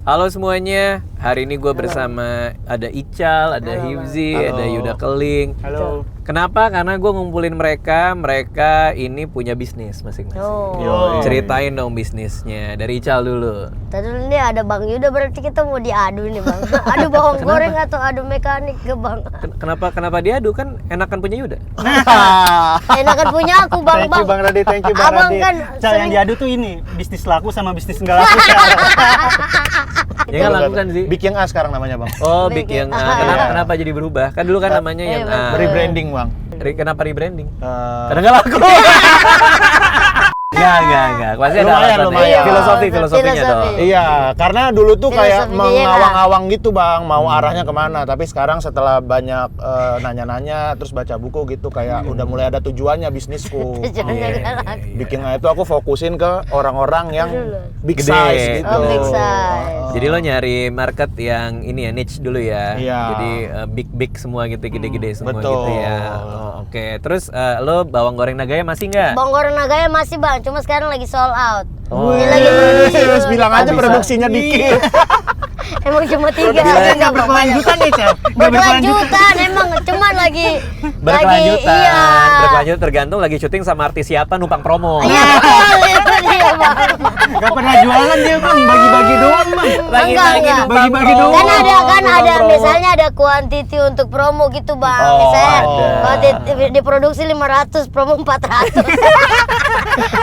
Halo semuanya, hari ini gue bersama ada Ical, ada Hifzi, ada Yuda Keling. Halo. Kenapa? Karena gue ngumpulin mereka ini punya bisnis masing-masing. Ceritain dong bisnisnya, dari Ical dulu. Tadi dulu nih ada Bang Yuda, berarti kita mau diadu nih Bang. Adu bawang goreng atau adu mekanik ke Bang? Kenapa diadu? Kan enakan punya Yuda. Enakan punya aku Bang. Thank you Bang Radit, thank you Bang Abang Radit. kan Cal, yang diadu tuh ini, bisnis laku sama bisnis enggak laku. Cal. Ya nggak lakukan sih. Big yang A sekarang namanya Bang. Oh, Big yang A. Kenapa jadi berubah? Kan dulu kan namanya yang A. Rebranding Bang. Kenapa rebranding? Karena nggak laku. Enggak. Pasti ada alasannya. Filosofinya dong. Iya, karena dulu tuh kayak Filosofi mengawang-awang gitu Bang, mau arahnya kemana. Tapi sekarang setelah banyak nanya-nanya, terus baca buku gitu, kayak udah mulai ada tujuannya bisnisku. Bikin itu aku fokusin ke orang-orang yang big Gede. size gitu. big size. Jadi lo nyari market yang ini ya, niche dulu ya. Iya. Jadi big semua gitu, gede-gede semua betul. gitu ya. Oke. Terus lo bawang goreng nagaya masih nggak? Bawang goreng nagaya masih Bang, cuma sekarang lagi sold out. Ini Lagi terus bilang aja produksinya dikit. Emang cuma 3 Nggak berkelanjutan nih, Cal. Nggak berkelanjutan emang, cuman lagi Berkelanjutan. iya. Berkelanjutan tergantung lagi syuting sama artis siapa numpang promo. Iya, itu dia Bang. Nggak pernah jualan dia Bang, bagi-bagi doang Bang. Enggak. Bagi-bagi doang. Kan ada misalnya ada kuantiti untuk promo gitu Bang. Misalnya kuantiti diproduksi 500, promo 400.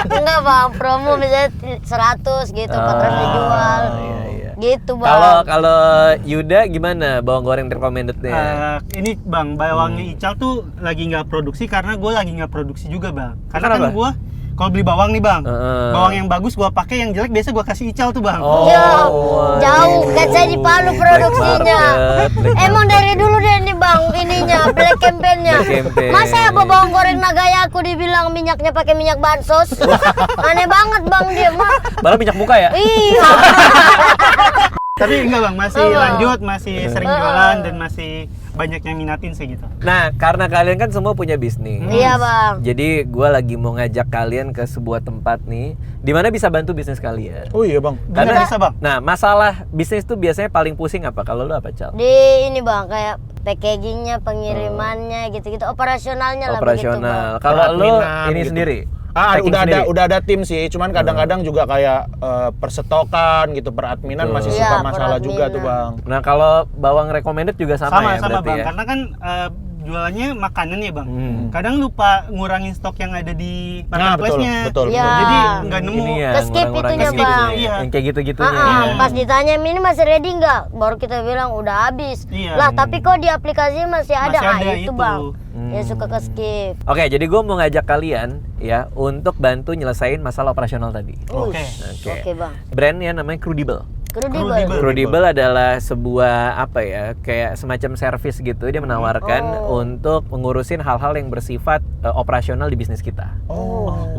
Enggak Bang, promo misalnya 100 gitu, 400 dijual. Iya. Gitu Bang. Kalau Yuda gimana bawang goreng recommended-nya? Ini Bang, bawangnya Ical tuh lagi nggak produksi karena gue lagi nggak produksi juga Bang. Karena Kenapa? kan gue kalau beli bawang nih Bang, bawang yang bagus gue pakai, yang jelek biasa gue kasih Ical tuh Bang. Jauh kan saya di Palu produksinya. Emang dari dulu deh nih Bang, ininya black campaign-nya. Masa ya bawang goreng nagaya aku dibilang minyaknya pakai minyak bansos? Aneh banget Bang dia mah. Baru minyak muka ya? Iya. Tapi enggak Bang, masih lanjut, masih sering jualan dan masih banyak yang minatin sih gitu. Nah, karena kalian kan semua punya bisnis. Iya Bang. Jadi gue lagi mau ngajak kalian ke sebuah tempat nih, di mana bisa bantu bisnis kalian. Oh iya Bang. Karena bisa Bang. Nah, masalah bisnis tuh biasanya paling pusing apa? Kalau lu apa, Cal? Di ini Bang, kayak packagingnya, pengirimannya, gitu-gitu, operasionalnya lah begitu Bang. Operasional. Kalau lu ini gitu. sendiri. Udah sendiri? ada tim sih, cuman kadang-kadang juga kayak perstokan gitu, peradminan masih suka masalah juga tuh Bang. Nah, kalau bawang recommended juga sama ya Sama berarti Bang, ya? karena kan jualannya makanan ya Bang. Kadang lupa ngurangin stok yang ada di marketplace-nya. betul. Iya. Jadi nggak nemu. Ini ya, Ke-skip ngurang-ngurangin itunya, gitu Bang. ya. Iya. Yang kayak gitu-gitunya. Pas ditanya ini masih ready nggak, baru kita bilang udah habis. Iya. Lah tapi kok di aplikasi masih ada, Masih ada itu itu. Bang. Ya suka ke skip. Oke, jadi gue mau ngajak kalian ya untuk bantu nyelesain masalah operasional tadi. Oke. Oke Bang. Brandnya namanya Crudibel. Crudibel. Crudibel adalah sebuah apa ya, kayak semacam service gitu. Dia menawarkan untuk mengurusin hal-hal yang bersifat operasional di bisnis kita.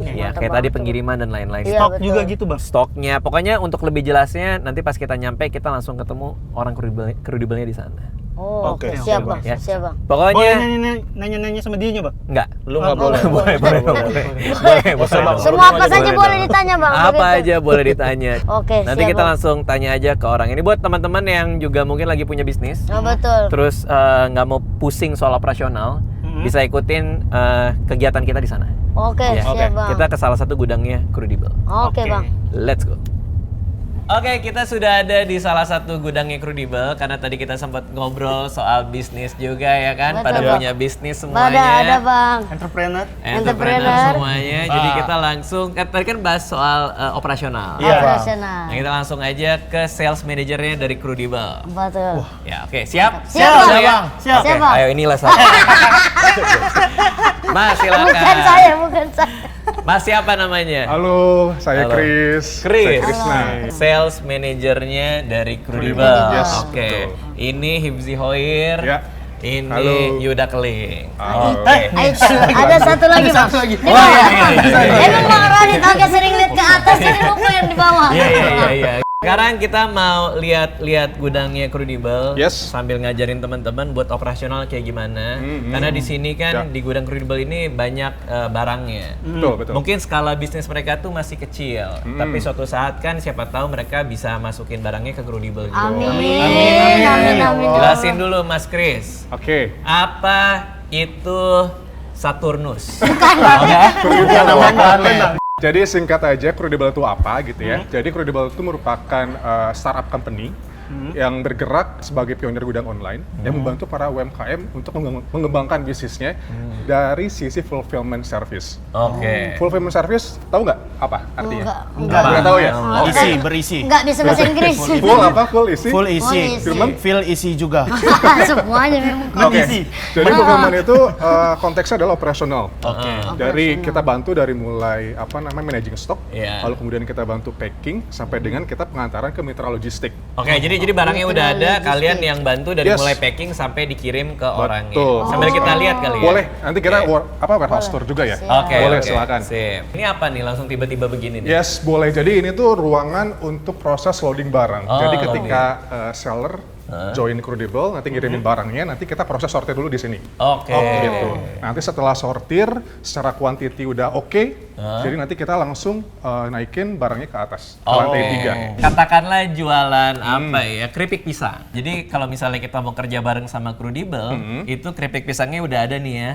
Ya, kayak tadi pengiriman dan lain-lain. Iya, Stok betul. juga gitu Bang. Stoknya, pokoknya untuk lebih jelasnya nanti pas kita nyampe kita langsung ketemu orang Crudibelnya di sana. Oke, Siap Bang, ya. siap Bang. Boleh Pokoknya nanya-nanya sama dia Bang? enggak. Lu nggak boleh. Boleh. Semua apa saja boleh ditanya Bang. Apa begitu. aja boleh ditanya. Oke, Nanti siap, kita Bang. langsung tanya aja ke orang ini buat teman-teman yang juga mungkin lagi punya bisnis. Oh, betul. Terus nggak mau pusing soal operasional, bisa ikutin kegiatan kita di sana. Oke, Ya. siap Bang. Kita ke salah satu gudangnya Crudibel. Oke Bang. Let's go. Oke, kita sudah ada di salah satu gudangnya Crudibel karena tadi kita sempat ngobrol soal bisnis juga ya kan. Betul. Pada Ya. punya bisnis semuanya. Ada Bang. Entrepreneur. Entrepreneur semuanya. Jadi kita langsung tadi kan bahas soal operasional. Operasional. Nah, kita langsung aja ke sales manajernya dari Crudibel. Betul. Ya, oke, siap? Siap, Bang. Bang. Siap. Oke, Siap, Bang. ayo inilah saya. Mas, silakan. Bukan saya. Mas, siapa namanya? Halo, saya Halo. Chris. Chris. Saya Krisna. Sales manajernya dari Crudibel. Yes, Oke. betul. Ini Hifzi Hoir. Ya. Ini Halo. Yuda Keling. Oke. Ada satu lagi Bang. Di Oh, bawah. iya. Emang Bang Radit agak sering lihat ke atas, jadi lupa yang di bawah. Iya. Sekarang kita mau lihat gudangnya Crudible. Yes. Sambil ngajarin teman-teman buat operasional kayak gimana. Karena di sini kan di gudang Crudible ini banyak barangnya. Betul. Mungkin skala bisnis mereka tuh masih kecil, tapi suatu saat kan siapa tahu mereka bisa masukin barangnya ke Crudible juga. Amin. Jelasin dulu Mas Kris. Oke. Apa itu Saturnus? Bukan nama planet. Jadi singkat aja, Crudible itu apa gitu ya. Jadi Crudible itu merupakan startup company yang bergerak sebagai pionir gudang online yang membantu para UMKM untuk mengembangkan bisnisnya dari sisi fulfillment service. Oke. Fulfillment service, tahu nggak apa artinya? Enggak tahu ya? berisi. Enggak bisa bahasa Inggris. Full apa? Full isi? Full isi. Full Feel isi juga. Semuanya memang. Oke. Isi. Jadi fulfillment itu konteksnya adalah operasional. Oke. Dari kita bantu dari mulai managing stock, Iya. lalu kemudian kita bantu packing sampai dengan kita pengantaran ke mitra logistik. Oke, jadi barangnya udah ada, kalian yang bantu dari Yes. mulai packing sampai dikirim ke orangnya. Betul. Sambil kita lihat kali ya. Boleh, nanti kita warehouse tour juga ya. Oke, Boleh, oke. silakan. Sip. Ini apa nih? Langsung tiba-tiba begini nih. Yes, boleh. Jadi ini tuh ruangan untuk proses loading barang. Oh, Jadi ketika seller join Crudible, nanti ngirimin barangnya, nanti kita proses sortir dulu di sini. Oke. Gitu. Nanti setelah sortir, secara quantity udah oke, jadi nanti kita langsung naikin barangnya ke atas, ke lantai 3. Katakanlah jualan apa ya? Keripik pisang. Jadi kalau misalnya kita mau kerja bareng sama Crudible, itu keripik pisangnya udah ada nih ya.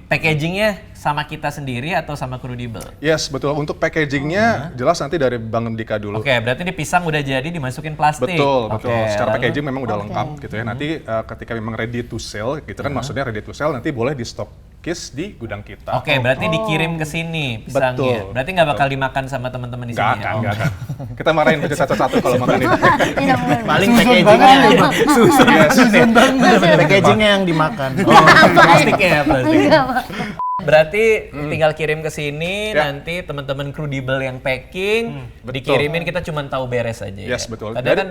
Packagingnya sama kita sendiri atau sama Crudible? Yes, betul. Untuk packagingnya jelas nanti dari Bang Ndika dulu. Oke, berarti di pisang udah jadi dimasukin plastik. Betul. Oke, Secara lalu? packaging memang udah lengkap gitu ya. Nanti ketika memang ready to sell gitu kan, maksudnya ready to sell nanti boleh di stokis di gudang kita. Oke, berarti dikirim ke sini pisangnya. Betul. Berarti nggak bakal dimakan sama teman-teman di sini Nggak ya? akan, nggak akan. Kita marahin budget satu-satu kalau makan ini. Paling packagingnya. Susun banget. Packagingnya yang dimakan. Plastiknya ya, plastiknya. Berarti tinggal kirim ke sini, Ya. nanti teman-teman Crudible yang packing dikirimin, kita cuma tahu beres aja. Yes, betul. Kadang kan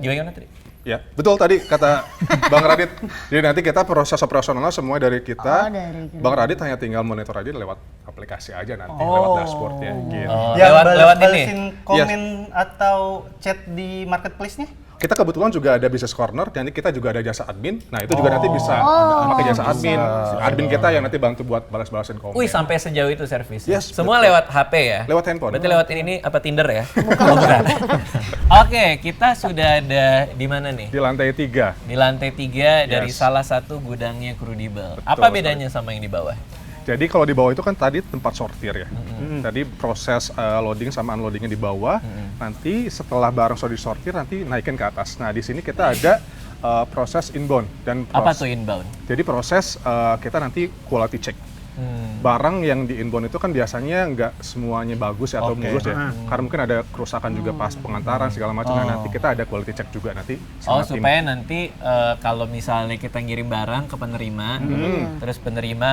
gimana tadi? Ya, betul tadi kata Bang Radit. Jadi nanti kita proses operasionalnya semua dari kita. Bang Radit hanya tinggal monitor aja lewat aplikasi aja nanti, lewat dashboard ya. Gitu. Oh, Yang lewat ini. balesin komen atau chat di marketplace-nya? Kita kebetulan juga ada business corner, nanti kita juga ada jasa admin. Nah itu juga nanti bisa pakai jasa admin. Admin kita yang nanti bantu buat balas-balasin komen. Wih, sampai sejauh itu servis. Yes, Semua betul. lewat HP ya? Lewat handphone. Berarti lewat ini apa Tinder ya? Bukan. Oke, kita sudah ada di mana nih? Di lantai 3. Di lantai 3 dari Yes. salah satu gudangnya Crudible. Betul Apa sekali. bedanya sama yang di bawah? Jadi kalau di bawah itu kan tadi tempat sortir ya. Tadi proses loading sama unloadingnya di bawah. Nanti setelah barang sudah disortir nanti naikin ke atas. Nah di sini kita ada proses inbound dan Apa tuh inbound? Jadi proses kita nanti quality check. Barang yang di inbound itu kan biasanya nggak semuanya bagus ya, atau Oke. mulus ya. Karena mungkin ada kerusakan juga pas pengantaran segala macam. Nah nanti kita ada quality check juga nanti. Oh, sama tim. supaya nanti kalau misalnya kita ngirim barang ke penerima, terus penerima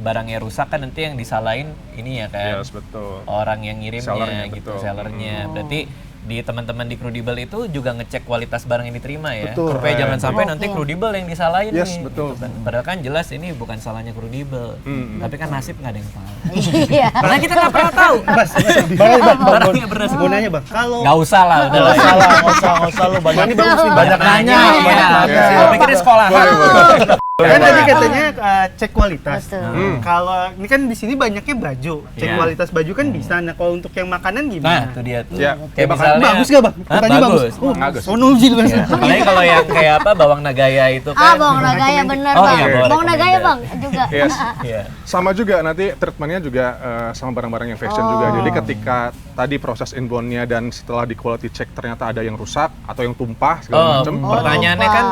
barangnya rusak kan nanti yang disalahin ini ya kan, Yes, betul. orang yang ngirimnya Sellernya, gitu, betul. sellernya. Berarti di teman-teman di Crudible itu juga ngecek kualitas barang yang diterima ya, Betul. supaya jangan sampai nanti Crudible yang disalahin Yes, nih. betul. Padahal kan jelas ini bukan salahnya Crudible, tapi kan nasib nggak ada yang tahu. Iya. Karena kita nggak pernah tahu. Barangnya beras. Mau nanya bang, kalau Nggak usah lah, udah lah. nggak usah lu banyak Banyak nanya. Iya, gue pikirnya sekolah. Kan tadi katanya cek kualitas. Betul. Kalau ini kan di sini banyaknya baju, cek Iya. kualitas baju kan bisa. Nah kalau untuk yang makanan Nah, gimana? itu dia tuh. Ya. Kayak Makan misalnya Bagus gak bang? Hah, Tadi bagus. Bagus. Oh nujil bang. Apalagi kalau yang kayak apa bawang nagaya itu Ah, kan. Bawang Nagaya bener Oh, bang. iya, Bawang Bawang Nagaya recommended. bang juga. Yes. Iya. Sama juga nanti treatmentnya juga sama barang-barang yang fashion juga. Jadi ketika tadi proses inbound-nya dan setelah di quality check ternyata ada yang rusak atau yang tumpah segala Oh, macam. pertanyaannya kan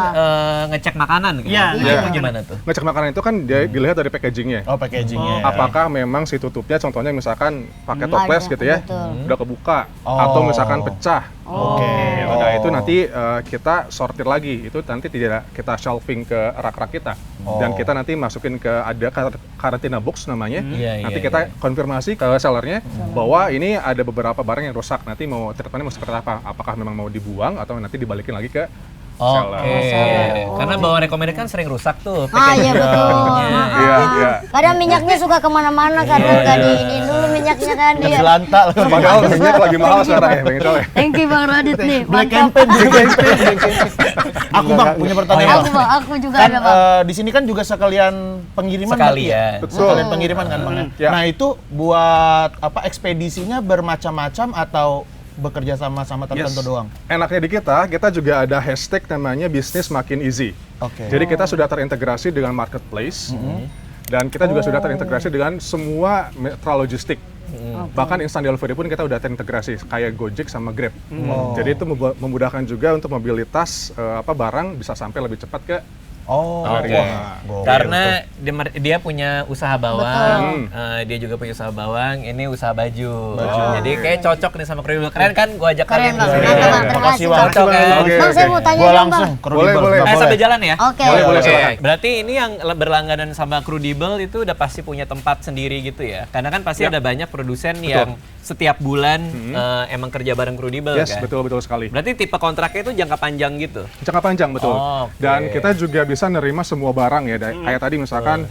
ngecek makanan kan? Iya, Itu iya. gimana tuh? Ngecek makanan itu kan dia dilihat dari packagingnya. Oh packagingnya. Apakah memang si tutupnya contohnya misalkan pakai toples Ada, gitu ya, betul. udah kebuka atau misalkan pecah. Oke. Gitu. Nah itu nanti kita sortir lagi, itu nanti tidak kita shelving ke rak-rak kita dan kita nanti masukin ke ada karantina box namanya. Iya, Nanti iya, kita konfirmasi ke sellernya bahwa ini ada beberapa barang yang rusak, nanti mau treatmentnya mau seperti apa? Apakah memang mau dibuang atau nanti dibalikin lagi ke seller. Oke. Karena bawang recommended kan sering rusak tuh. Ah iya betul. Iya, iya. Kadang minyaknya suka kemana-mana karena nggak diinin dulu minyaknya. minyaknya kan dia. Jelanta lah. Padahal minyak lagi mahal sekarang ya, Bang Icol ya. Thank you Bang Radit nih. Black Mantap. campaign. Aku Bang punya pertanyaan. Aku Bang, aku juga Kan ada Bang. di sini kan juga sekalian pengiriman. Sekalian. Betul. Sekalian pengiriman kan Bang. Ya. Nah itu buat apa ekspedisinya bermacam-macam atau bekerja sama tertentu Yes. doang? Enaknya di kita juga ada hashtag namanya bisnis makin easy. Oke. Jadi kita sudah terintegrasi dengan marketplace dan kita juga sudah terintegrasi dengan semua mitra logistik. Bahkan instant delivery pun kita udah terintegrasi kayak Gojek sama Grab. Jadi itu memudahkan juga untuk mobilitas barang bisa sampai lebih cepat ke Oh, Oke. Wah, Karena dia punya usaha bawang, dia juga punya usaha bawang, ini usaha baju. Jadi kayak cocok nih sama Credible. Keren kan? Gua ajak Keren, kalian Bang. di sini. Mantap, Bang. Terima Makasih, kasih, Bang. Cocok kan? Oke, Bang, saya mau tanya Gua dong, langsung Bang. Credible. Boleh. Sampai jalan ya? Oke. Boleh, Oke. silakan. Berarti ini yang berlangganan sama Credible itu udah pasti punya tempat sendiri gitu ya? Karena kan pasti Ya. ada banyak produsen yang setiap bulan emang kerja bareng Credible Yes, kan? betul sekali. Berarti tipe kontraknya itu jangka panjang gitu? Jangka panjang betul. Oh, oke. Dan kita juga bisa nerima semua barang ya. Kayak tadi misalkan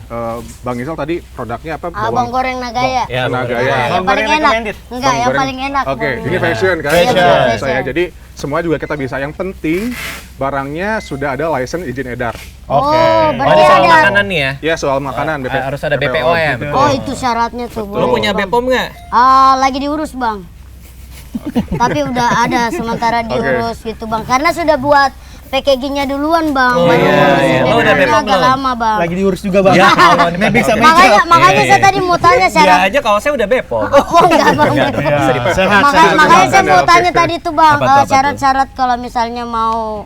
Bang Isal tadi produknya apa? Abang goreng Nagaya. Ya, Nagaya. bener. Yang Bang paling goreng enak. recommended. Enggak, yang Goreng. paling enak. Oke, Bang. ini fashion kan? Fashion. Saya jadi semua juga kita bisa. Yang penting barangnya sudah ada license izin edar. Oh, Oh, berarti ini soal ada. makanan nih ya? Ya soal makanan Harus ada BPO ya? betul. Oh, itu syaratnya tuh. Lu boleh, punya Bang. BPOM nggak? Lagi diurus Bang. Tapi udah ada sementara diurus gitu Bang. Karena sudah buat packagingnya duluan Bang. Oh, Baru iya, ngurusin iya. Lo udah depannya BPOM agak belum? lama Bang. Lagi diurus juga Bang. Ya, Allah, ini Bisa Makanya Iya, saya iya. tadi mau tanya Dia syarat. aja kalau saya udah BPOM. Oh enggak Bang. Sehat. Makanya saya mau Oke. tanya tadi tuh Bang, Apa tuh, apa tuh? syarat-syarat kalau misalnya mau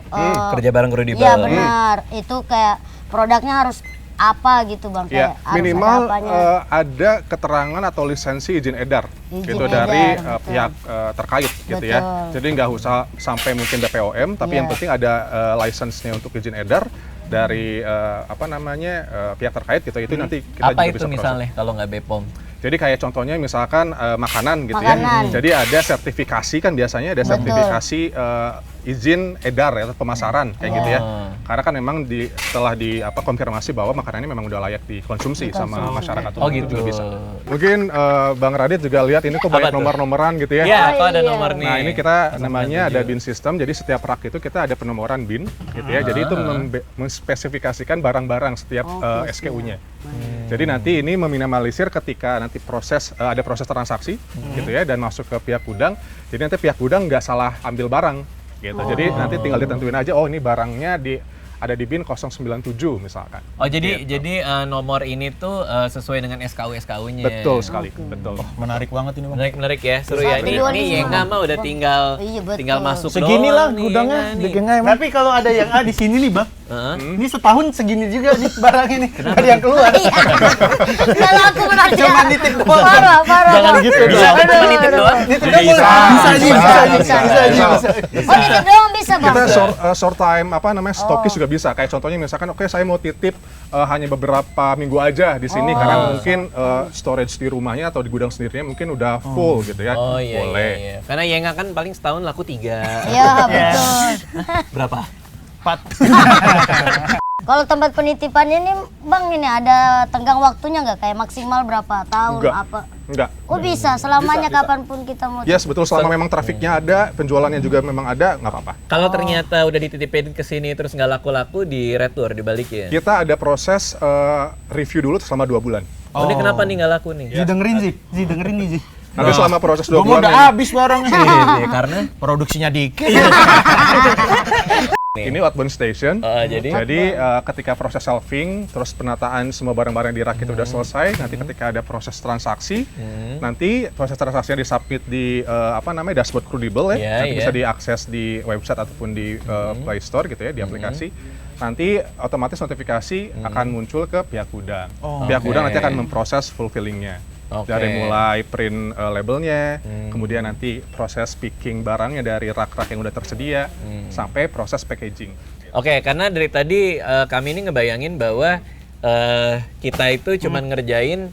Kerja bareng Credible. Iya benar. Itu kayak produknya harus apa gitu Bang? Ya, Kayak harus minimal ada apanya. ada keterangan atau lisensi izin edar Izin gitu edar, dari betul. pihak terkait gitu ya. Betul. Jadi nggak usah sampai mungkin BPOM, tapi Iya. yang penting ada license-nya untuk izin edar dari pihak terkait gitu. Itu nanti kita Apa juga itu bisa proses. misalnya kalau nggak BPOM? Jadi kayak contohnya misalkan makanan gitu Makanan. ya. Jadi ada sertifikasi kan biasanya ada Betul. sertifikasi izin edar ya atau pemasaran kayak gitu ya. Oh. Karena kan memang setelah konfirmasi bahwa makanannya memang udah layak dikonsumsi sama masyarakat Oh umum, itu gitu. juga bisa. Mungkin Bang Radit juga lihat ini kok banyak Apa tuh? nomor-nomoran gitu ya. Ya, aku ada iya. nomor nih. Nah ini kita namanya ada bin system, jadi setiap rak itu kita ada penomoran bin gitu ya. Jadi itu menspesifikasikan barang-barang setiap SKU-nya. Jadi nanti ini meminimalisir ketika nanti ada proses transaksi gitu ya dan masuk ke pihak gudang. Jadi nanti pihak gudang nggak salah ambil barang gitu. Jadi nanti tinggal ditentuin aja oh ini barangnya ada di bin 097 misalkan. Oh jadi nomor ini tuh sesuai dengan SKU-SKU-nya. Betul sekali, betul. Menarik banget ini Bang. Menarik ya, seru ya. Ini Jual di Yenga mah udah tinggal Iya, betul. tinggal masuk Segini doang lah nih, gudangnya, Yenga nih. bikinnya emang. Tapi kalau ada yang di sini nih Bang. Heeh. Ini setahun segini juga nih barang ini. Nggak ada yang keluar. Kalau aku benar Cuma nitip doang. Parah. Jangan Bang. gitu Bisa dong. cuma nitip doang. Nitip Jadi doang boleh. Bisa aja, bisa. bisa. Oh, nitip doang bisa Bang. Kita short time stokis juga bisa. Kayak contohnya misalkan oke saya mau titip hanya beberapa minggu aja di sini karena mungkin storage di rumahnya atau di gudang sendirinya mungkin udah full gitu ya. Oh iya, Boleh. iya. Karena Yenga kan paling setahun laku 3. Iya, betul. Berapa? Kalau tempat penitipan ini Bang ini ada tenggang waktunya nggak kayak maksimal berapa tahun Enggak. apa? Enggak. Oh bisa selamanya Bisa. kapanpun kita mau. Yes, betul selama memang trafiknya ada, penjualannya juga memang ada, nggak apa-apa. Kalau ternyata udah dititipin ke sini terus nggak laku-laku di retur dibalikin. Kita ada proses review dulu selama 2 bulan. Oh, ini kenapa nih nggak laku nih? Ji dengerin sih. Ji dengerin nih Ji. Nanti selama proses 2 Gua mau bulan udah ini, habis barangnya. Iya, karena Produksinya dikit. ini outbound station. jadi Ketika proses shelving, terus penataan semua barang-barang di rak itu udah selesai. Nanti ketika ada proses transaksi, nanti proses transaksinya disubmit di dashboard Credible ya. Iya, Nanti iya. bisa diakses di website ataupun di Play Store gitu ya, di aplikasi. Nanti otomatis notifikasi akan muncul ke pihak gudang. Pihak Oke. gudang nanti akan memproses fulfillingnya. Oke. Dari mulai print labelnya, kemudian nanti proses picking barangnya dari rak-rak yang udah tersedia, sampai proses packaging. Oke, karena dari tadi kami ini ngebayangin bahwa kita itu cuman ngerjain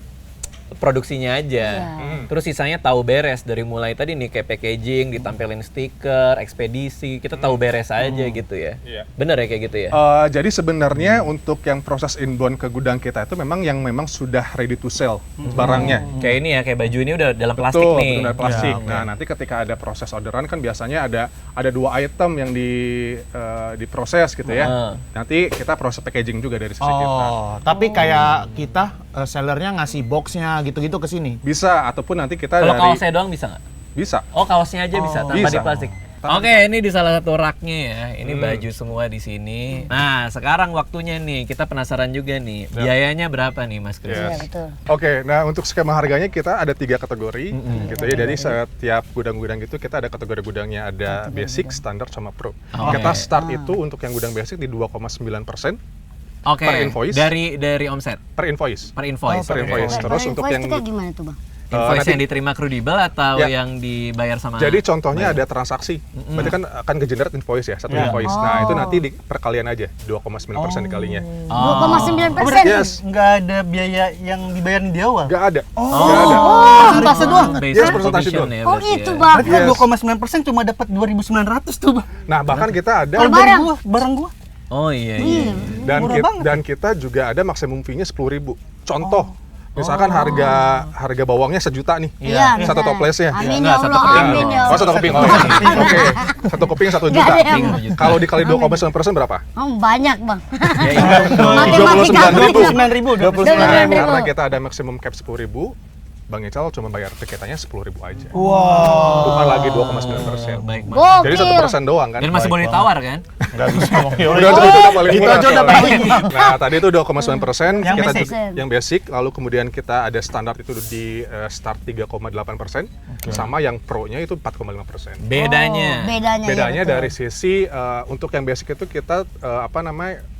produksinya aja. Terus sisanya tahu beres dari mulai tadi nih kayak packaging, ditampilin stiker, ekspedisi, kita tahu beres aja gitu ya. Iya. Bener ya kayak gitu ya? Jadi sebenarnya untuk yang proses inbound ke gudang kita itu memang sudah ready to sell barangnya. Kayak ini ya, kayak baju ini udah dalam plastik Betul, nih. benar plastik. Ya, Nah, nanti ketika ada proses orderan kan biasanya ada 2 item yang diproses gitu ya. Nanti kita proses packaging juga dari sisi kita. Tapi kayak kita sellernya ngasih boxnya gitu-gitu ke sini. Bisa, ataupun nanti kita Kalau dari kaosnya doang bisa nggak? bisa. Oh, kaosnya aja bisa tanpa Bisa. di plastik. Oke, ini di salah satu raknya ya. Ini baju semua di sini. Nah, sekarang waktunya nih, kita penasaran juga nih. Biayanya berapa nih, Mas Kris? Iya, betul. Oke, nah untuk skema harganya kita ada 3 kategori gitu ya. Jadi setiap gudang-gudang itu kita ada kategori gudangnya, ada basic, standar, sama pro. Kita start itu untuk yang gudang basic di 2,9% Oke, per invoice. dari omset, per invoice. per invoice. Per invoice. Terus untuk Invoice yang itu kayak gimana tuh, Bang? Invoice nanti- yang diterima kredibel atau Ya. yang dibayar sama? Jadi contohnya ada transaksi, berarti kan akan generate invoice ya, satu invoice. Nah itu nanti di perkalian aja, 2,9% dikalinya. 2,9%. Yes, Nggak ada biaya yang dibayarin di awal. nggak ada. Nggak ada. Persentase doang. Based Yes, on persentase commission doang. ya, Oh berarti itu, ya. Bang. Berarti kan Yes. 2,9% cuma dapat 2.900 tuh, Bang. Nah bahkan kita ada Kalau dari gua, barang gua. Oh iya, iya. Murah banget. dan kita juga ada maksimum fee-nya 10.000. Contoh, misalkan harga bawangnya 1 juta nih, Iya, satu misalnya. toplesnya. Amin Enggak, ya satu Allah, keping amin dong. ya Oh, Allah. satu keping. Oh, oke. Satu keping 1 Nggak juta. ada yang- Kalau dikali 2,9% berapa? Oh, banyak, Bang. Ya, iya. Matematika 29.000. 29.000. Nah, karena kita ada maksimum cap 10.000, Bang Ical cuma bayar tiketnya 10.000 aja. Wow. Bukan lagi 2,9%. Baik, Bang. Gokil. Jadi 1% doang kan. Dan masih Baik. boleh ditawar kan? Nggak bisa ngomong. Udah itu udah paling Itu murah. aja udah soalnya. paling Nah, tadi itu 2,9%, Yang kita basic. yang basic, lalu kemudian kita ada standar itu di start 3,8%, sama yang pro-nya itu 4,5%. Bedanya. Bedanya. Bedanya ya, betul. dari sisi untuk yang basic itu kita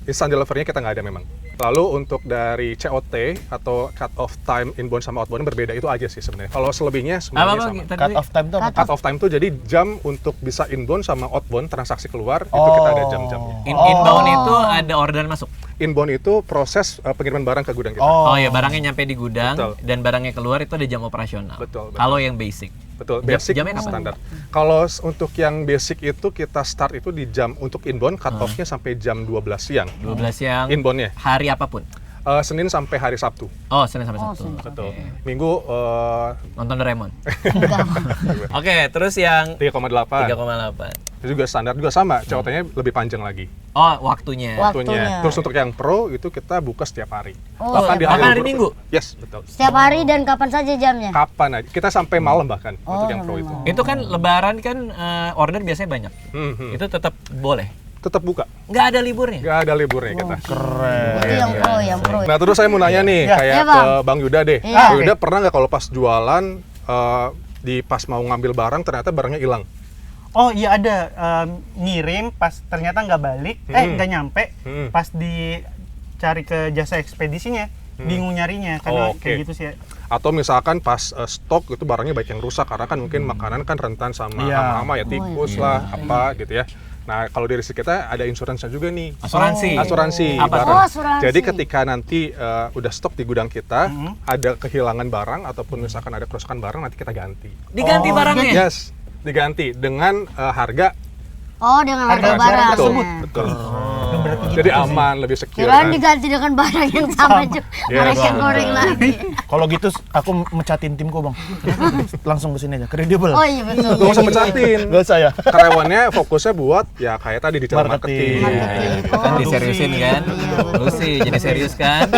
instant delivery-nya kita nggak ada memang. Lalu untuk dari COT atau cut off time inbound sama outbound berbeda, itu aja sih sebenarnya. Kalau selebihnya Apa semuanya Bang? sama. Tadi? Cut off time itu apa? Cut off time tuh jadi jam untuk bisa inbound sama outbound transaksi keluar itu kita ada jam-jamnya. Inbound itu ada orderan masuk. Inbound itu proses pengiriman barang ke gudang kita. Oh ya, barangnya nyampe di gudang Betul. dan barangnya keluar itu ada jam operasional. Betul, betul. Kalau yang basic. Betul, Jam- basic jamnya kapan? standar. Kalau untuk yang basic itu kita start itu di jam untuk inbound cut off-nya sampai jam 12 siang. 12 siang. Inbound-nya. Hari apapun. Senin sampai hari Sabtu. Oh, Senin sampai Sabtu. Betul. Minggu Nonton Doraemon. Oke, terus yang 3,8. 3,8. Itu juga standar juga sama, COT-nya lebih panjang lagi. Oh, waktunya. Waktunya. Terus untuk yang pro itu kita buka setiap hari. Oh, Bahkan bahkan hari libur- Minggu? Yes, betul. Setiap hari dan kapan saja jamnya? Kapan aja. Kita sampai malam bahkan untuk yang pro itu. Itu kan lebaran kan order biasanya banyak. Itu tetap boleh. Tetap buka. Nggak ada liburnya. Nggak ada liburnya kita. Itu yang pro, yang pro. Nah terus saya mau nanya nih, kayak Iya, Bang. ke Bang Yuda deh. Iya. Bang Yuda pernah nggak kalau pas jualan, di pas mau ngambil barang ternyata barangnya hilang? Oh iya ada, ngirim pas ternyata nggak balik, nggak nyampe, pas dicari ke jasa ekspedisinya, bingung nyarinya karena Oke. kayak gitu sih ya. Atau misalkan pas stok itu barangnya baik yang rusak, karena kan mungkin makanan kan rentan sama Iya. hama-hama ya, tikus lah, apa gitu ya. Nah kalau dari sisi kita ada insuransinya juga nih. Asuransi. Asuransi Apa barang. tuh? Oh, asuransi. Jadi ketika nanti udah stok di gudang kita, ada kehilangan barang ataupun misalkan ada kerusakan barang, nanti kita ganti. Diganti barangnya. Yes, diganti dengan harga. Oh, dengan harga Harga barang. Betul, Nah. betul. Jadi aman, lebih secure. Kirain kan? diganti dengan barang yang sama juga. Iya, Mereka Bang. goreng lagi. Kalau gitu aku mecatin timku, Bang. Langsung ke sini aja, kredibel. Oh iya betul. Gak usah mencatin. Gak usah ya. Karyawannya fokusnya buat ya kayak tadi digital Marketing. marketing. Kan diseriusin kan? Lu sih jadi serius kan?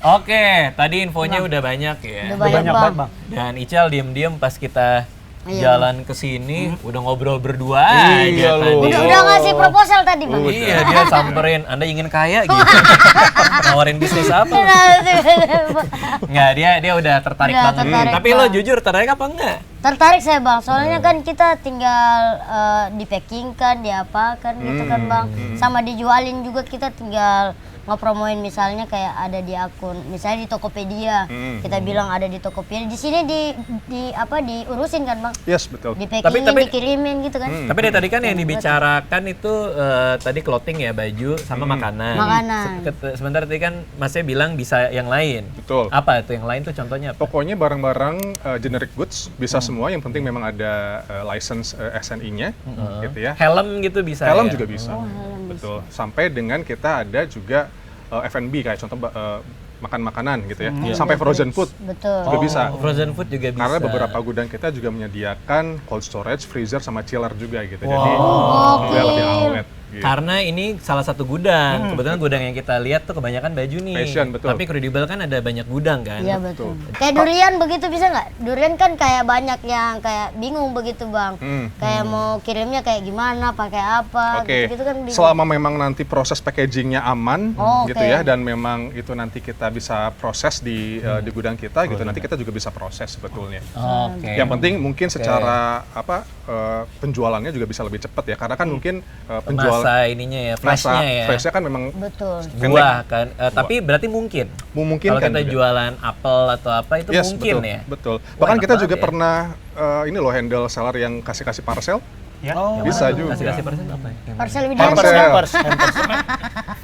Oke, tadi infonya udah banyak ya. Udah banyak, Bang. Dan Ical diem-diem pas kita Iya. jalan ke sini udah ngobrol berdua Iya, aja lu. tadi. Udah ngasih proposal tadi, Bang. Iya, dia samperin, Anda ingin kaya gitu. Nawarin bisnis apa? Nggak, dia udah tertarik Udah banget. tertarik Tapi lo banget. jujur tertarik apa enggak? Tertarik saya Bang, soalnya kan kita tinggal di packing kan, diapakan gitu kan Bang. Sama dijualin juga kita tinggal ngepromoin misalnya kayak ada di akun, misalnya di Tokopedia. Kita bilang ada di Tokopedia. Di sini diurusin kan Bang? Yes, betul. Di packing, dikirimin gitu kan. Tapi dari tadi kan yang dibicarakan itu tadi clothing ya, baju sama makanan. Sebentar tadi kan Masnya bilang bisa yang lain. Betul. Apa itu yang lain tuh contohnya apa? Pokoknya barang-barang generic goods bisa semua, yang penting memang ada license SNI-nya gitu ya. Helm gitu bisa. Helm ya? juga bisa. Betul. Sampai dengan kita ada juga F&B kayak contoh makan makanan gitu ya. Sampai frozen food juga bisa. Frozen food juga bisa. Karena beberapa gudang kita juga menyediakan cold storage, freezer sama chiller juga gitu. Jadi dia lebih awet. Gitu. Karena ini salah satu gudang. Kebetulan gudang yang kita lihat tuh kebanyakan baju nih. Fashion, betul. Tapi Credible kan ada banyak gudang kan. Iya betul. Kayak durian begitu bisa nggak? Durian kan kayak banyak yang kayak bingung begitu Bang. Kayak mau kirimnya kayak gimana, pakai apa, gitu kan bingung. Selama memang nanti proses packagingnya aman gitu ya, dan memang itu nanti kita bisa proses di gudang kita gitu, nanti kita juga bisa proses sebetulnya. Yang penting mungkin secara penjualannya juga bisa lebih cepat ya, karena kan mungkin penjualan masa ininya ya, flashnya ya. Flashnya kan memang buah kan, tapi berarti mungkin. Memungkinkan kalau kita juga. jualan apel atau apa itu mungkin betul, ya. Betul. Bahkan kita juga pernah ini loh handle seller yang kasih parcel. Ya. Bisa juga. Kasih parcel apa ya? Parcel lebih Parcel.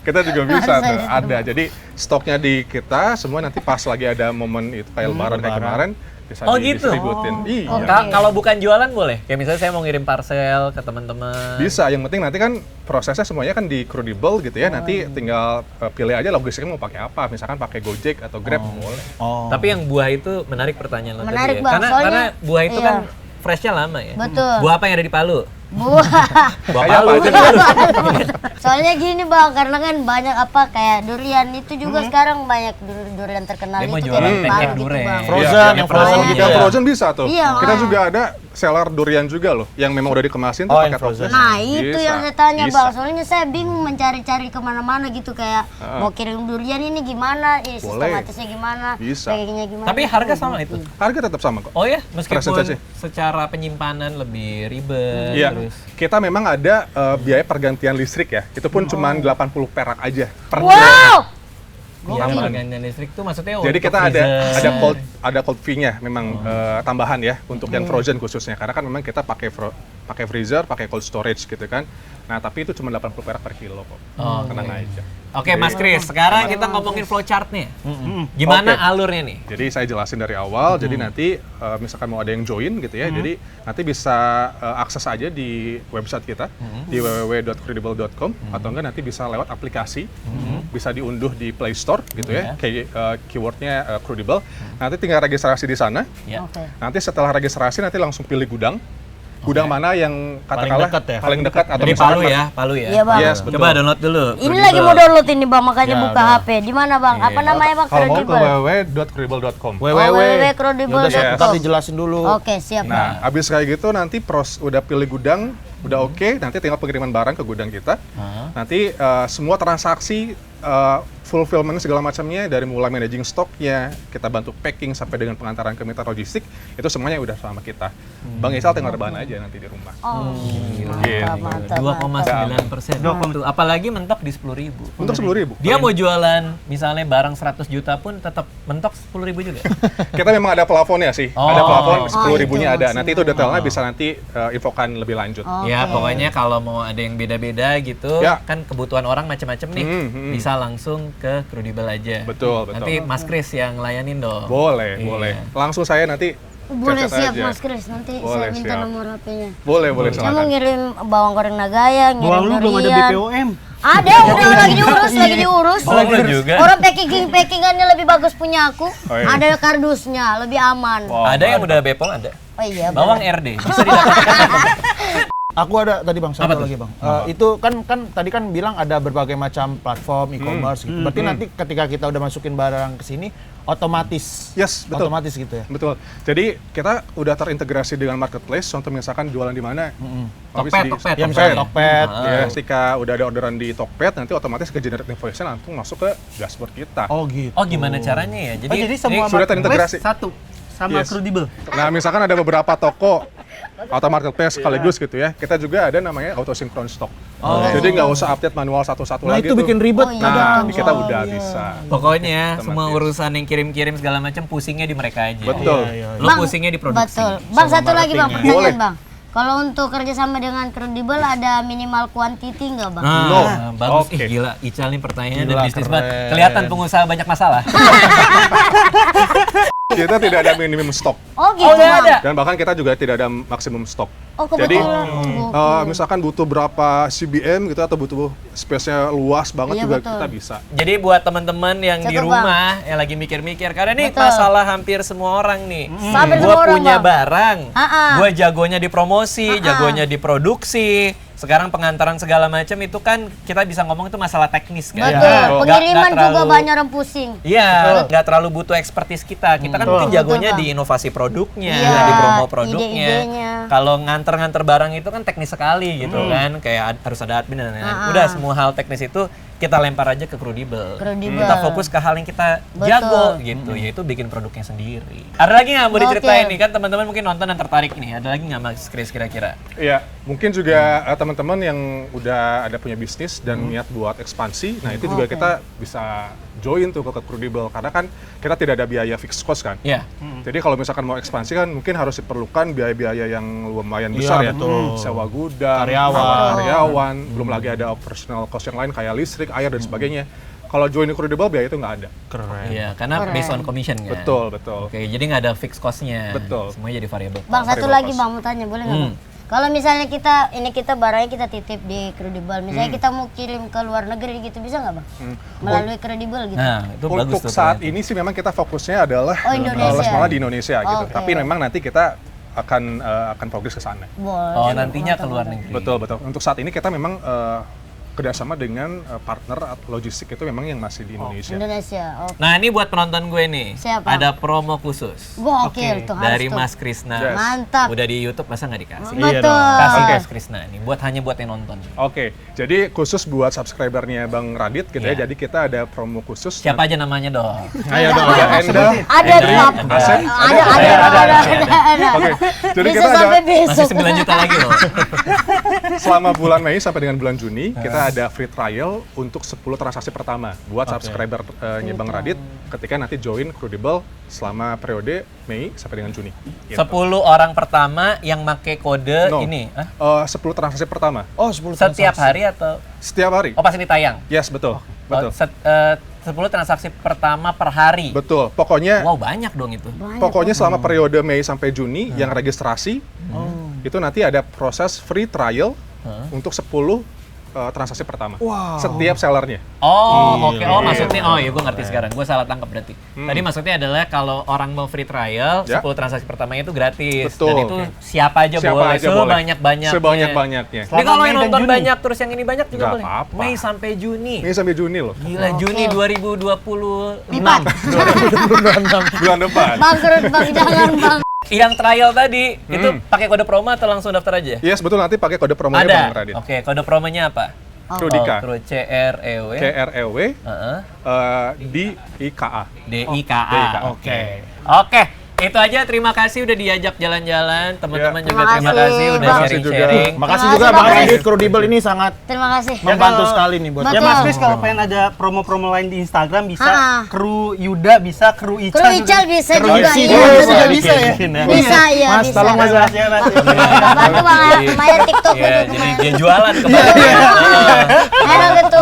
Kita juga bisa tuh, ada. Jadi stoknya di kita semua, nanti pas lagi ada momen itu kayak lebaran kayak kemarin bisa gitu. didistributin. Iya. Kalau bukan jualan boleh? Kayak misalnya saya mau ngirim parcel ke teman-teman. Bisa, yang penting nanti kan prosesnya semuanya kan di Credible gitu ya. Nanti tinggal pilih aja logistiknya mau pakai apa. Misalkan pakai Gojek atau Grab boleh. Tapi yang buah itu menarik pertanyaan lo Menarik, tadi ya. Bang. Karena buah itu kan freshnya lama ya. Betul. Buah apa yang ada di Palu? Buah Palu. Soalnya gini Bang, karena kan banyak kayak durian itu juga sekarang banyak durian terkenal Dia mau itu jualan kayak paket Palu gitu durian. Bang. Frozen, yang frozen gitu. Yang frozen bisa tuh. Iya, Kita juga ada seller durian juga loh, yang memang udah dikemasin tuh pakai frozen. Nah itu Bisa. yang saya tanya Bisa. Bang, soalnya saya bingung mencari-cari kemana-mana gitu kayak mau kirim durian ini gimana, sistematisnya gimana, Bisa. packagingnya gimana. Tapi harga sama itu? Harga tetap sama kok. Oh ya, meskipun Presentasi. secara penyimpanan lebih ribet. Iya, Terus. kita memang ada biaya pergantian listrik ya. Itu pun cuma 80 perak aja per jam. Wow! Biaya pergantian listrik tuh maksudnya Jadi untuk kita freezer. ada cold fee-nya memang tambahan ya untuk yang frozen khususnya, karena kan memang kita pakai freezer, pakai cold storage gitu kan. Nah, tapi itu cuma 80 perak per kilo kok. Tenang aja. Oke, Mas Kris, sekarang kita ngomongin flowchart-nya. Gimana alurnya nih? Jadi saya jelasin dari awal. Jadi nanti misalkan mau ada yang join gitu ya, jadi nanti bisa akses aja di website kita di www.credible.com atau enggak nanti bisa lewat aplikasi, bisa diunduh di Play Store gitu ya, kayak keywordnya Credible. Nanti tinggal registrasi di sana. Nanti setelah registrasi nanti langsung pilih gudang. Gudang mana yang katakanlah paling dekat atau Di misalkan Palu ya? Iya Bang. Yes, betul. Coba download dulu. Ini lagi mau download ini Bang, makanya buka HP. Di mana Bang? Apa namanya Bang? Kalau mau ke Credible. www.credible.com. www.credible.com. Ntar dijelasin dulu. Oke, siap Bang. Nah, abis kayak gitu nanti udah pilih gudang, udah oke, nanti tinggal pengiriman barang ke gudang kita. Nanti semua transaksi fulfillment segala macamnya, dari mulai managing stoknya, kita bantu packing sampai dengan pengantaran ke mitra logistik, itu semuanya udah sama kita. Bang Isal tinggal rebahan aja nanti di rumah. Mantap. 2,9%. Tuh, apalagi mentok di 10.000. Untuk 10.000. Dia mau jualan misalnya barang 100 juta pun tetap mentok 10.000 juga. Kita memang ada plafonnya sih. Oh. Ada plafon 10.000-nya itu ada. Nanti itu detailnya bisa nanti infokan lebih lanjut. Ya, pokoknya kalau mau ada yang beda-beda gitu, Ya. kan kebutuhan orang macam-macam nih, bisa langsung ke Credible aja. Betul. Nanti Mas Kris yang layanin dong. Boleh. Langsung saya nanti Boleh chat-chat siap aja. Mas Kris, nanti Boleh, saya minta siap. nomor HP-nya. Boleh Saya mau silakan. ngirim bawang goreng Nagaya, ngirim Bawang lu belum ada durian. BPOM. Ada, udah lagi diurus. Oh, lu juga. Orang packingannya lebih bagus punya aku. iya. Ada kardusnya, lebih aman. Ada yang udah Bepom ada. Oh iya. Bawang RD bisa didapatkan. Aku ada tadi Bang, Apa satu tuh? lagi Bang. Itu kan tadi kan bilang ada berbagai macam platform e-commerce gitu. Berarti nanti ketika kita udah masukin barang ke sini otomatis. Yes, betul. Otomatis gitu ya. Betul. Jadi kita udah terintegrasi dengan marketplace. Contoh misalkan jualan di mana? Tokped. Ya misalnya Tokped. Ya, ketika udah ada orderan di Tokped, nanti otomatis ke generate invoice-nya langsung masuk ke dashboard kita. Oh gitu. Oh, gimana caranya ya? Jadi semua sudah marketplace terintegrasi. satu. sama Yes. Crudibel. Nah, misalkan ada beberapa toko atau marketplace sekaligus gitu ya, kita juga ada namanya auto synchron stock. Jadi nggak usah update manual satu-satu Nah lagi itu tuh. bikin ribet. Oh, iya. Nah, Oh, kita iya. udah bisa. Pokoknya Otomatis. semua urusan yang kirim-kirim segala macam pusingnya di mereka aja. Betul. Lo pusingnya di produksi. Betul. Bang, Sama satu lagi Bang, marketingnya. pertanyaan Boleh. Bang. Kalau untuk kerjasama dengan Crudibel ada minimal quantity nggak Bang? No. Bagus. Oke. Ih, gila, Ical nih pertanyaannya Gila, dan bisnis keren. banget. Kelihatan pengusaha banyak masalah. Kita tidak ada minimum stok. Oh gitu Bang. Dan bahkan kita juga tidak ada maksimum stok. Oh Jadi kebetulan. misalkan butuh berapa CBM gitu atau butuh space-nya luas banget Iya, juga betul. kita bisa. Jadi buat teman-teman yang di Cakep, rumah yang lagi mikir-mikir, karena ini Betul. masalah hampir semua orang nih. Hampir Gua semua orang, punya Bang. barang, Ha-ha. gua jagonya di promosi, jagonya di produksi. Sekarang pengantaran segala macam itu kan kita bisa ngomong itu masalah teknis kan. Betul. Nggak- Pengiriman nggak juga terlalu- banyak orang pusing. Iya, nggak terlalu butuh ekspertis kita. Kita kan mungkin jagonya Betul, di Bang. inovasi produknya, Iya, di promo produknya. ide-idenya. Kalau nganter-nganter barang itu kan teknis sekali gitu kan, kayak harus ada admin dan lain-lain. Udah semua hal teknis itu kita lempar aja ke Crudibel. Crudibel. Kita fokus ke hal yang kita Betul. jago gitu, yaitu bikin produknya sendiri. Ada lagi nggak mau diceritain Oke. nih kan teman-teman mungkin nonton dan tertarik nih. Ada lagi nggak Mas Chris kira-kira? Iya, mungkin juga teman-teman yang udah ada punya bisnis dan niat buat ekspansi, nah itu juga kita bisa join tuh ke Crudibel karena kan kita tidak ada biaya fixed cost kan. Iya. Jadi kalau misalkan mau ekspansi kan mungkin harus diperlukan biaya-biaya yang lumayan Iya, besar ya. betul. Sewa gudang, karyawan, belum lagi ada operational cost yang lain kayak listrik, air dan sebagainya. Kalau join di Crudibel biaya itu nggak ada. Keren. Iya, karena based on commission kan. Betul, betul. Oke, jadi nggak ada fixed cost-nya. Betul. Semuanya jadi variable. Bang, satu Variable lagi cost. Bang mau tanya, boleh nggak Bang? Kalau misalnya kita barangnya kita titip di Crudibel, misalnya kita mau kirim ke luar negeri gitu bisa nggak Bang? Melalui Crudibel gitu. Nah, itu bagus Untuk tuh. saat ternyata. ini sih memang kita fokusnya adalah Oh, Indonesia. les malah di Indonesia gitu. Oke. Tapi memang nanti kita akan progres ke sana. Boleh. Oh, nantinya ke luar negeri. Betul, betul. Untuk saat ini kita memang kerjasama dengan partner logistik itu memang yang masih di Indonesia. Indonesia. Oke. Nah, ini buat penonton gue nih. Siapa? Ada promo khusus Gokil tuh harus dari tuh. Mas Krisna. Yes. Mantap. Udah di YouTube masa nggak dikasih? Iya Betul. dong. Kasih Oke. Mas Krisna nih, hanya buat yang nonton. Oke, jadi khusus buat subscribernya Bang Radit gitu ya. Iya. Jadi kita ada promo khusus. Siapa aja namanya dong? Ayo dong. Ada Enda. Ada Hendrik, Pap. Asep. Ada. Oke, jadi Bisa kita ada sampai Masih besok. 9 juta lagi loh. selama bulan Mei sampai dengan bulan Juni kita ada free trial untuk 10 transaksi pertama buat subscribernya Bang Radit ketika nanti join Crudibel selama periode Mei sampai dengan Juni. Gitu. 10 orang pertama yang make kode No. ini. Hah? 10 transaksi pertama Oh, 10 Setiap transaksi. hari atau? setiap hari. Oh, pas ini tayang? Yes, betul. Betul. 10 transaksi pertama per hari. Betul. Pokoknya Wow, banyak dong itu. Pokoknya selama periode Mei sampai Juni yang registrasi itu nanti ada proses free trial untuk 10 transaksi pertama. Setiap sellernya. Oh, oke. Oh, maksudnya ya gue ngerti sekarang. Gue salah tangkap berarti. Tadi maksudnya adalah kalau orang mau free trial, Ya. 10 transaksi pertamanya itu gratis. Betul. Dan itu siapa aja Siapa boleh, aja boleh. sebanyak-banyaknya. Sebanyak-banyaknya. Jadi kalau Selama yang Mei dan nonton Juni. banyak terus yang ini banyak juga Nggak boleh. apa-apa. Mei sampai Juni. Ini sampai Juni loh. Gila, Juni 2026. Lipat. Bulan depan. Bangkrut Bang, jangan Bang. Yang trial tadi, itu pakai kode promo atau langsung daftar aja? Yes, betul nanti pakai kode promonya Ada. Bang Radit. Oke, kode promonya apa? Crudika. CREW. CREW Heeh. di IKA. DIKA. Oke. Oke, itu aja. Terima kasih udah diajak jalan-jalan. Teman-teman juga Terima terima kasih, kasih udah Bang. sharing-sharing. Makasih Terima juga kasih, Bang Bang. Radit, Crudibel ini sangat Terima kasih. membantu kalau- sekali nih buat Betul. Ya Mas Chris kalau pengen ada promo-promo lain di Instagram bisa, Ha-ha. kru Yuda bisa, kru Ical Kru Ical bisa Kru juga, Isi iya, juga betul. bisa ya. Bisa, iya Mas, bisa. tolong Mas ya. Ya, Mas. Bantu Bang, main TikTok Iya, gitu. jadi dia jualan kemarin. Enak gitu.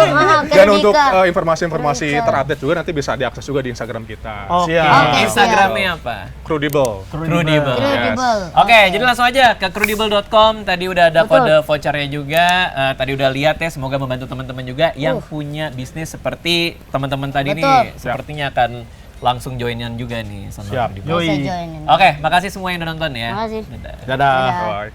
Dan untuk Crudika. informasi-informasi Crudika. terupdate juga nanti bisa diakses juga di Instagram kita. Oke. Siap. Oke, Instagramnya apa? Crudibel. Crudibel. Crudibel. Oke, jadi langsung aja ke crudibel.com. Tadi udah ada Betul. kode vouchernya juga. Tadi udah lihat ya, semoga membantu teman-teman juga yang punya bisnis seperti teman-teman tadi Betul. nih. Sepertinya akan langsung joinan juga nih sama Siap. Crudibel. Bisa Yoi. joinin. Oke, makasih semua yang udah nonton ya. Makasih. Dadah. Dadah. Dadah. Bye.